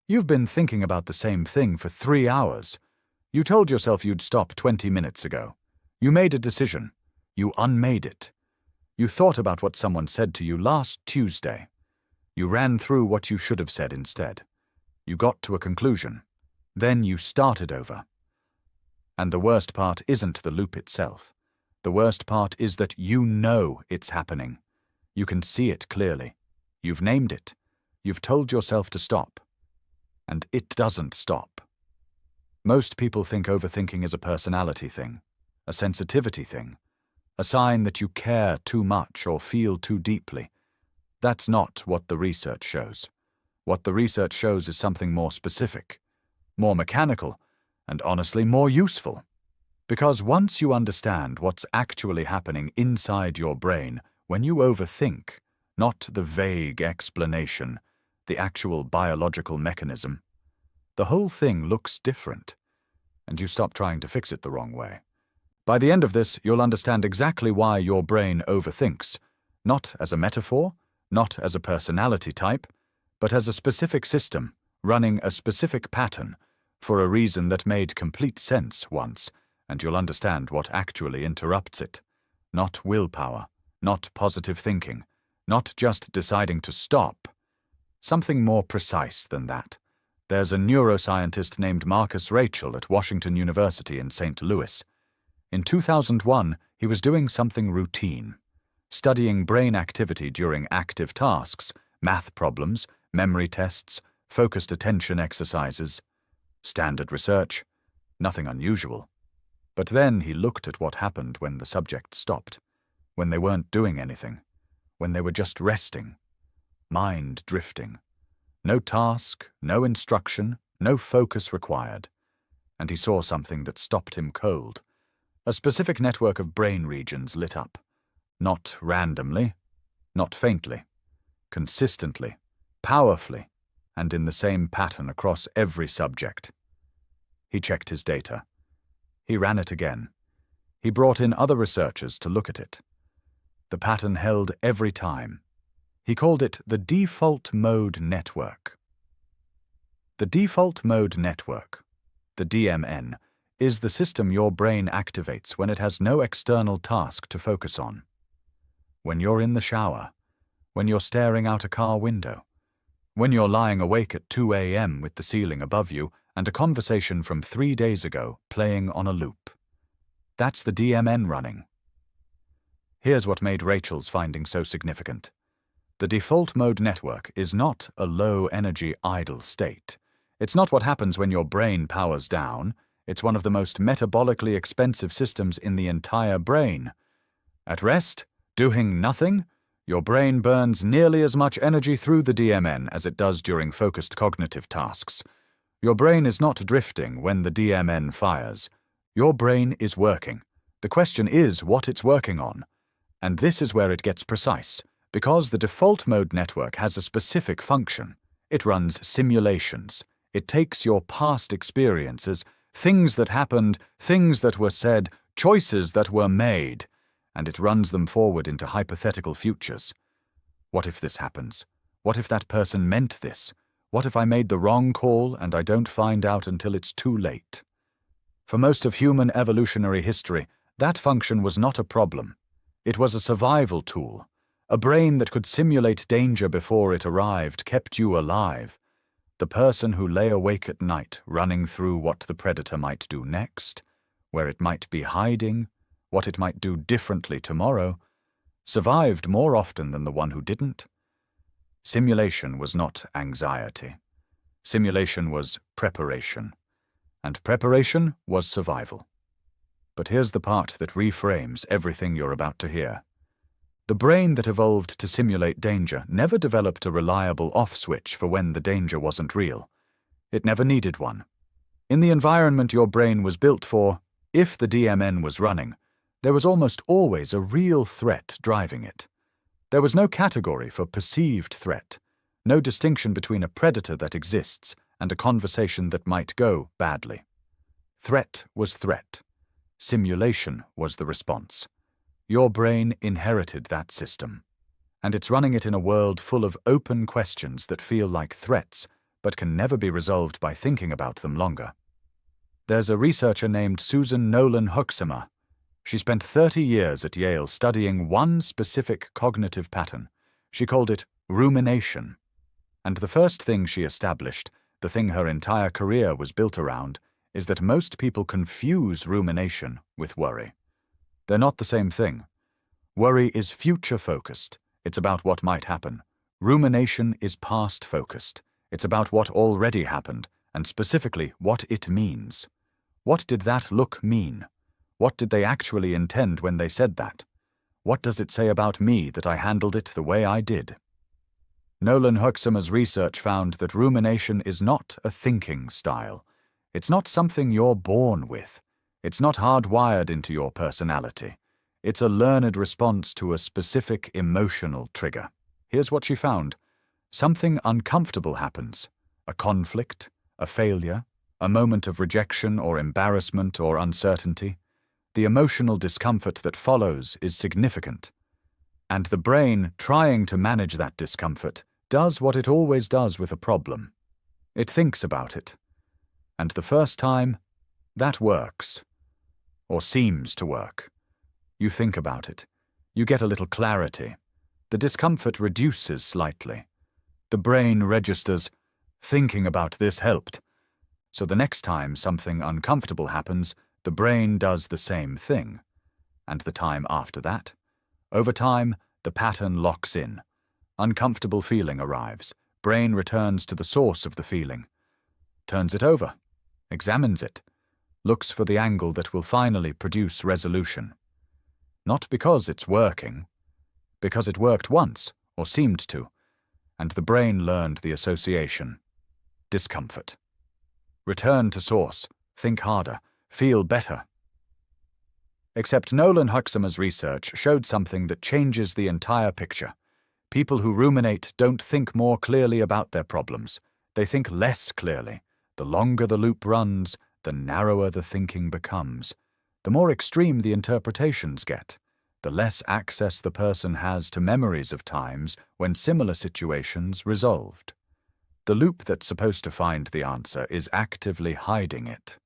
You've been thinking about the same thing for 3 hours. You told yourself you'd stop 20 minutes ago. You made a decision. You unmade it. You thought about what someone said to you last Tuesday. You ran through what you should have said instead. You got to a conclusion. Then you started over. And the worst part isn't the loop itself. The worst part is that you know it's happening. You can see it clearly. You've named it. You've told yourself to stop. And it doesn't stop. Most people think overthinking is a personality thing, a sensitivity thing, a sign that you care too much or feel too deeply. That's not what the research shows. What the research shows is something more specific, more mechanical, and honestly more useful. Because once you understand what's actually happening inside your brain when you overthink, not the vague explanation, the actual biological mechanism, the whole thing looks different, and you stop trying to fix it the wrong way. By the end of this, you'll understand exactly why your brain overthinks, not as a metaphor, not as a personality type, but as a specific system, running a specific pattern, for a reason that made complete sense once, and you'll understand what actually interrupts it. Not willpower, not positive thinking, not just deciding to stop. Something more precise than that. There's a neuroscientist named Marcus Rachel at Washington University in St. Louis. In 2001, he was doing something routine, studying brain activity during active tasks, math problems, memory tests, focused attention exercises. Standard research, nothing unusual. But then he looked at what happened when the subject stopped, when they weren't doing anything, when they were just resting, mind drifting. No task, no instruction, no focus required. And he saw something that stopped him cold. A specific network of brain regions lit up. Not randomly, not faintly, consistently, powerfully, and in the same pattern across every subject. He checked his data. He ran it again. He brought in other researchers to look at it. The pattern held every time. He called it the default mode network. The default mode network, the DMN, is the system your brain activates when it has no external task to focus on. When you're in the shower, when you're staring out a car window, when you're lying awake at 2 a.m. with the ceiling above you and a conversation from 3 days ago playing on a loop. That's the DMN running. Here's what made Rachel's finding so significant. The default mode network is not a low-energy idle state. It's not what happens when your brain powers down. It's one of the most metabolically expensive systems in the entire brain. At rest, doing nothing, your brain burns nearly as much energy through the DMN as it does during focused cognitive tasks. Your brain is not drifting when the DMN fires. Your brain is working. The question is what it's working on. And this is where it gets precise, because the default mode network has a specific function. It runs simulations. It takes your past experiences, things that happened, things that were said, choices that were made, and it runs them forward into hypothetical futures. What if this happens? What if that person meant this? What if I made the wrong call and I don't find out until it's too late? For most of human evolutionary history, that function was not a problem. It was a survival tool. A brain that could simulate danger before it arrived kept you alive. The person who lay awake at night running through what the predator might do next, where it might be hiding, what it might do differently tomorrow, survived more often than the one who didn't. Simulation was not anxiety. Simulation was preparation. And preparation was survival. But here's the part that reframes everything you're about to hear. The brain that evolved to simulate danger never developed a reliable off switch for when the danger wasn't real. It never needed one. In the environment your brain was built for, if the DMN was running, there was almost always a real threat driving it. There was no category for perceived threat, no distinction between a predator that exists and a conversation that might go badly. Threat was threat. Simulation was the response. Your brain inherited that system, and it's running it in a world full of open questions that feel like threats, but can never be resolved by thinking about them longer. There's a researcher named Susan Nolan Hoeksema. She spent 30 years at Yale studying one specific cognitive pattern. She called it rumination. And the first thing she established, the thing her entire career was built around, is that most people confuse rumination with worry. They're not the same thing. Worry is future-focused. It's about what might happen. Rumination is past-focused. It's about what already happened, and specifically what it means. What did that look mean? What did they actually intend when they said that? What does it say about me that I handled it the way I did? Nolan Hoeksema's research found that rumination is not a thinking style. It's not something you're born with. It's not hardwired into your personality. It's a learned response to a specific emotional trigger. Here's what she found. Something uncomfortable happens. A conflict, a failure, a moment of rejection or embarrassment or uncertainty. The emotional discomfort that follows is significant. And the brain, trying to manage that discomfort, does what it always does with a problem. It thinks about it. And the first time, that works. Or seems to work. You think about it. You get a little clarity. The discomfort reduces slightly. The brain registers, thinking about this helped. So the next time something uncomfortable happens, the brain does the same thing. And the time after that? Over time, the pattern locks in. Uncomfortable feeling arrives. Brain returns to the source of the feeling. Turns it over. Examines it. Looks for the angle that will finally produce resolution. Not because it's working. Because it worked once, or seemed to. And the brain learned the association. Discomfort. Return to source. Think harder. Feel better. Except Nolan Hoeksema's research showed something that changes the entire picture. People who ruminate don't think more clearly about their problems. They think less clearly. The longer the loop runs, the narrower the thinking becomes. The more extreme the interpretations get, the less access the person has to memories of times when similar situations resolved. The loop that's supposed to find the answer is actively hiding it.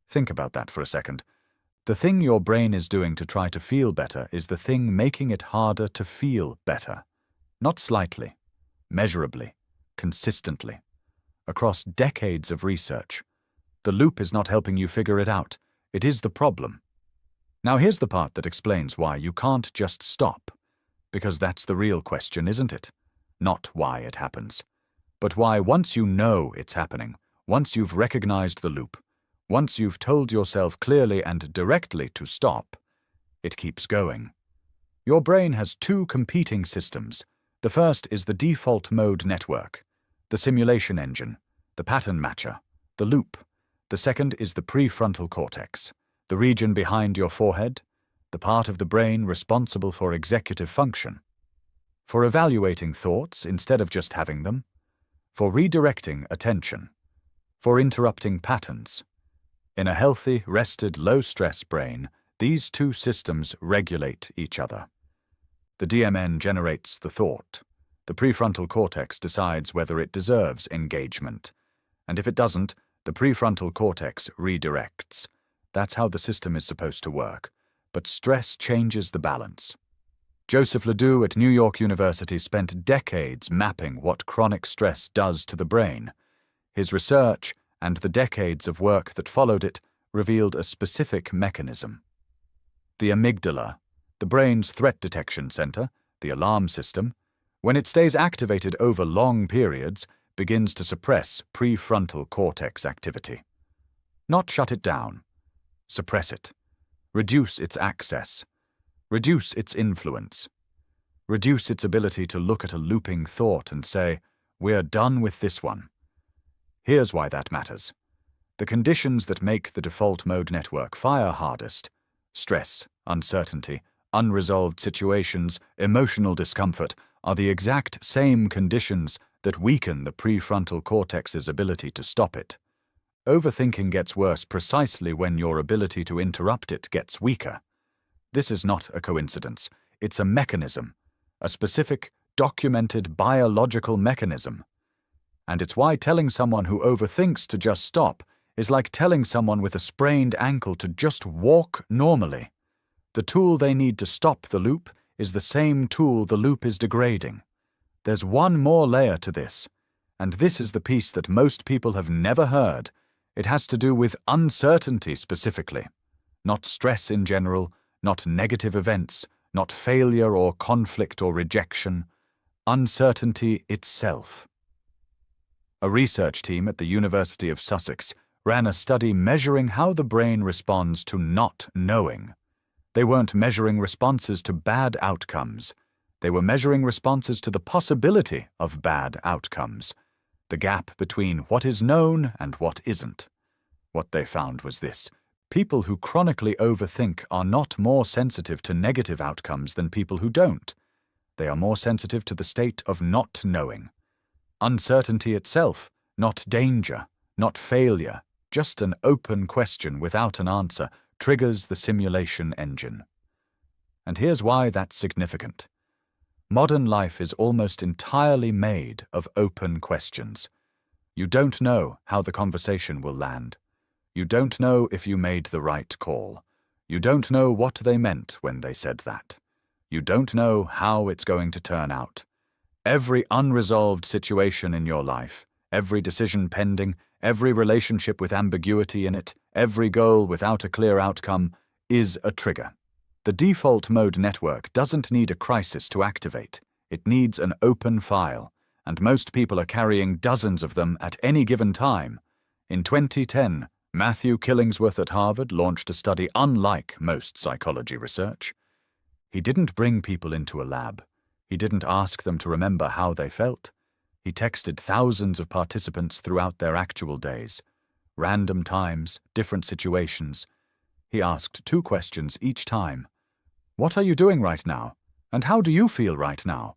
Think about that for a second. The thing your brain is doing to try to feel better is the thing making it harder to feel better. Not slightly, measurably, consistently. Across decades of research. The loop is not helping you figure it out. It is the problem. Now here's the part that explains why you can't just stop. Because that's the real question, isn't it? Not why it happens. But why once you know it's happening, once you've recognized the loop, once you've told yourself clearly and directly to stop, it keeps going. Your brain has two competing systems. The first is the default mode network, the simulation engine, the pattern matcher, the loop. The second is the prefrontal cortex, the region behind your forehead, the part of the brain responsible for executive function, for evaluating thoughts instead of just having them, for redirecting attention, for interrupting patterns. In a healthy, rested, low-stress brain, these two systems regulate each other. The DMN generates the thought. The prefrontal cortex decides whether it deserves engagement. And if it doesn't, the prefrontal cortex redirects. That's how the system is supposed to work. But stress changes the balance. Joseph Ledoux at New York University spent decades mapping what chronic stress does to the brain. His research, and the decades of work that followed it, revealed a specific mechanism. The amygdala, the brain's threat detection center, the alarm system, when it stays activated over long periods, begins to suppress prefrontal cortex activity. Not shut it down. Suppress it. Reduce its access. Reduce its influence. Reduce its ability to look at a looping thought and say, "We're done with this one." Here's why that matters. The conditions that make the default mode network fire hardest, stress, uncertainty, unresolved situations, emotional discomfort, are the exact same conditions that weaken the prefrontal cortex's ability to stop it. Overthinking gets worse precisely when your ability to interrupt it gets weaker. This is not a coincidence. It's a mechanism, a specific, documented biological mechanism. And it's why telling someone who overthinks to just stop is like telling someone with a sprained ankle to just walk normally. The tool they need to stop the loop is the same tool the loop is degrading. There's one more layer to this, and this is the piece that most people have never heard. It has to do with uncertainty specifically, not stress in general, not negative events, not failure or conflict or rejection, uncertainty itself. A research team at the University of Sussex ran a study measuring how the brain responds to not knowing. They weren't measuring responses to bad outcomes. They were measuring responses to the possibility of bad outcomes, the gap between what is known and what isn't. What they found was this: people who chronically overthink are not more sensitive to negative outcomes than people who don't. They are more sensitive to the state of not knowing. Uncertainty itself, not danger, not failure, just an open question without an answer, triggers the simulation engine. And here's why that's significant. Modern life is almost entirely made of open questions. You don't know how the conversation will land. You don't know if you made the right call. You don't know what they meant when they said that. You don't know how it's going to turn out. Every unresolved situation in your life, every decision pending, every relationship with ambiguity in it, every goal without a clear outcome, is a trigger. The default mode network doesn't need a crisis to activate. It needs an open file, and most people are carrying dozens of them at any given time. In 2010, Matthew Killingsworth at Harvard launched a study unlike most psychology research. He didn't bring people into a lab. He didn't ask them to remember how they felt. He texted thousands of participants throughout their actual days. Random times, different situations. He asked 2 questions each time. What are you doing right now? And how do you feel right now?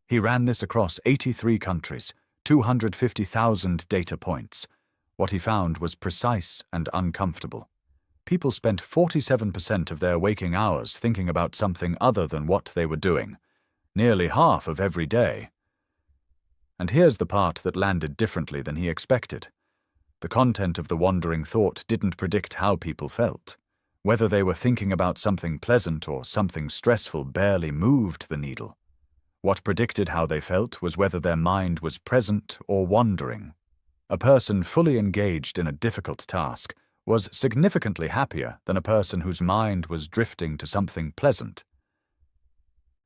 He ran this across 83 countries, 250,000 data points. What he found was precise and uncomfortable. People spent 47% of their waking hours thinking about something other than what they were doing, nearly half of every day. And here's the part that landed differently than he expected. The content of the wandering thought didn't predict how people felt. Whether they were thinking about something pleasant or something stressful barely moved the needle. What predicted how they felt was whether their mind was present or wandering. A person fully engaged in a difficult task was significantly happier than a person whose mind was drifting to something pleasant.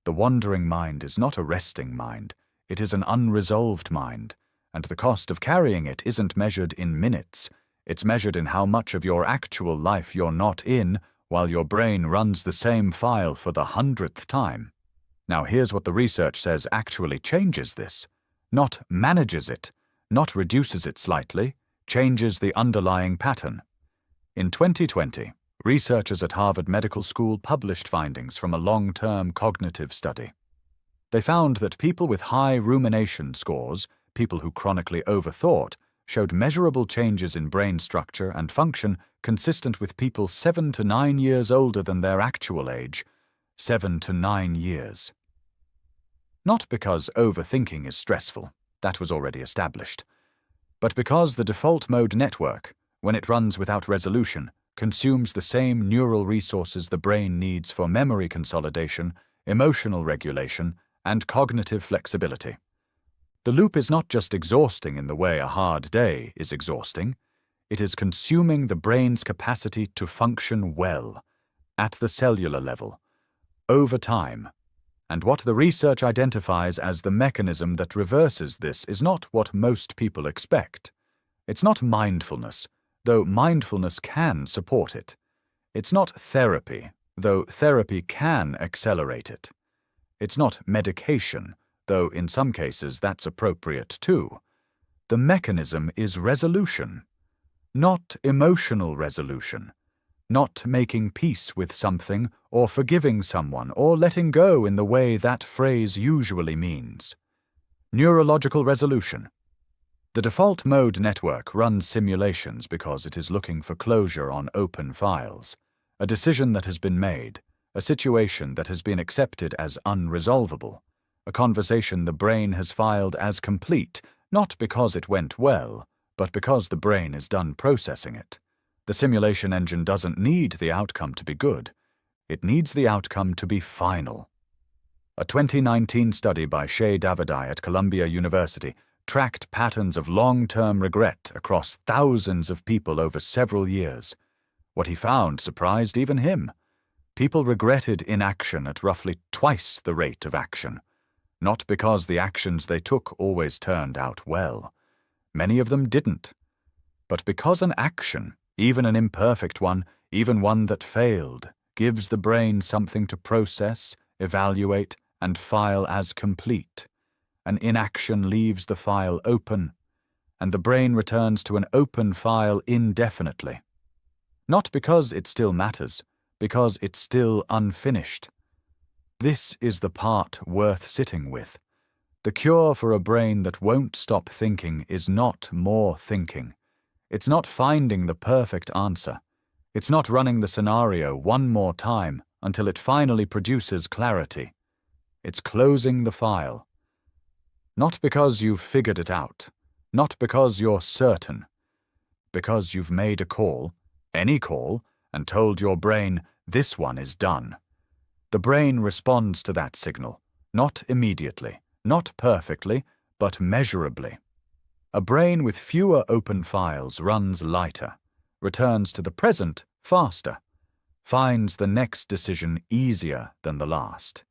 The wandering mind is not a resting mind. It is an unresolved mind, and the cost of carrying it isn't measured in minutes. It's measured in how much of your actual life you're not in while your brain runs the same file for the 100th time. Now here's what the research says actually changes this. Not manages it, not reduces it slightly, changes the underlying pattern. In 2020, researchers at Harvard Medical School published findings from a long-term cognitive study. They found that people with high rumination scores, people who chronically overthought, showed measurable changes in brain structure and function consistent with people 7 to 9 years older than their actual age, 7 to 9 years. Not because overthinking is stressful, that was already established, but because the default mode network, when it runs without resolution, consumes the same neural resources the brain needs for memory consolidation, emotional regulation, and cognitive flexibility. The loop is not just exhausting in the way a hard day is exhausting. It is consuming the brain's capacity to function well, at the cellular level, over time. And what the research identifies as the mechanism that reverses this is not what most people expect. It's not mindfulness, though mindfulness can support it. It's not therapy, though therapy can accelerate it. It's not medication, though in some cases that's appropriate too. The mechanism is resolution, not emotional resolution, not making peace with something or forgiving someone or letting go in the way that phrase usually means. Neurological resolution. The default mode network runs simulations because it is looking for closure on open files, a decision that has been made, a situation that has been accepted as unresolvable, a conversation the brain has filed as complete, Not because it went well, but because the brain is done processing it. The simulation engine doesn't need the outcome to be good. It needs the outcome to be final. A 2019 study by Shea Davidai at Columbia University tracked patterns of long-term regret across thousands of people over several years. What he found surprised even him. People regretted inaction at roughly twice the rate of action. Not because the actions they took always turned out well. Many of them didn't. But because an action, even an imperfect one, even one that failed, gives the brain something to process, evaluate, and file as complete. An inaction leaves the file open, and the brain returns to an open file indefinitely. Not because it still matters, because it's still unfinished. This is the part worth sitting with. The cure for a brain that won't stop thinking is not more thinking. It's not finding the perfect answer. It's not running the scenario one more time until it finally produces clarity. It's closing the file. Not because you've figured it out, not because you're certain, because you've made a call, any call, and told your brain, this one is done. The brain responds to that signal, not immediately, not perfectly, but measurably. A brain with fewer open files runs lighter, returns to the present faster, finds the next decision easier than the last.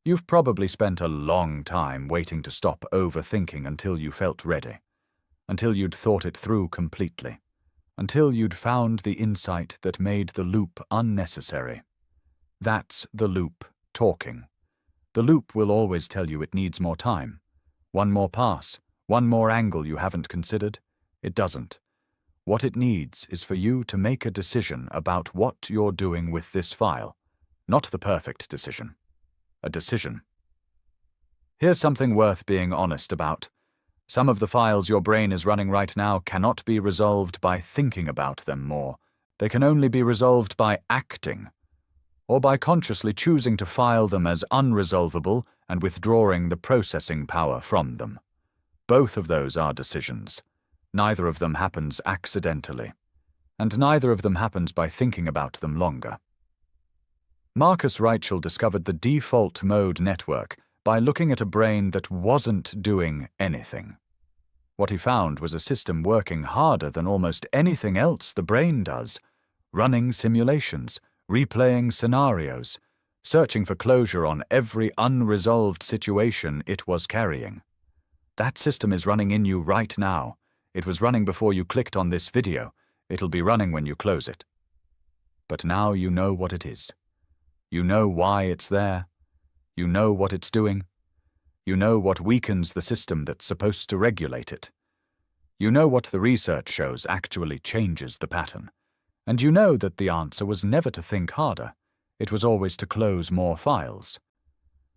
You've probably spent a long time waiting to stop overthinking until you felt ready, until you'd thought it through completely, until you'd found the insight that made the loop unnecessary. That's the loop talking. The loop will always tell you it needs more time. One more pass, one more angle you haven't considered. It doesn't. What it needs is for you to make a decision about what you're doing with this file, not the perfect decision. A decision. Here's something worth being honest about. Some of the files your brain is running right now cannot be resolved by thinking about them more. They can only be resolved by acting, or by consciously choosing to file them as unresolvable and withdrawing the processing power from them. Both of those are decisions. Neither of them happens accidentally, and neither of them happens by thinking about them longer. Marcus Reichel discovered the default mode network by looking at a brain that wasn't doing anything. What he found was a system working harder than almost anything else the brain does, running simulations, replaying scenarios, searching for closure on every unresolved situation it was carrying. That system is running in you right now. It was running before you clicked on this video. It'll be running when you close it. But now you know what it is. You know why it's there. You know what it's doing. You know what weakens the system that's supposed to regulate it. You know what the research shows actually changes the pattern. And you know that the answer was never to think harder. It was always to close more files.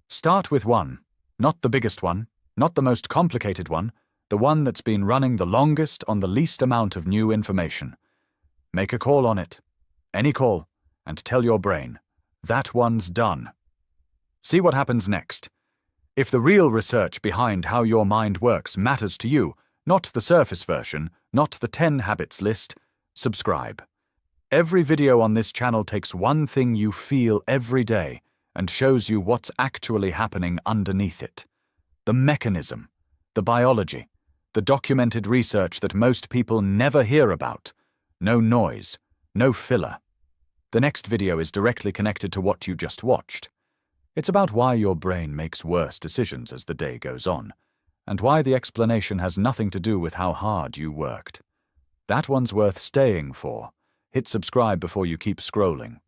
Start with one, not the biggest one, not the most complicated one, the one that's been running the longest on the least amount of new information. Make a call on it, any call, and tell your brain, that one's done. See what happens next. If the real research behind how your mind works matters to you, not the surface version, not the 10 habits list, subscribe. Every video on this channel takes one thing you feel every day and shows you what's actually happening underneath it. The mechanism, the biology, the documented research that most people never hear about. No noise, no filler. The next video is directly connected to what you just watched. It's about why your brain makes worse decisions as the day goes on, and why the explanation has nothing to do with how hard you worked. That one's worth staying for. Hit subscribe before you keep scrolling.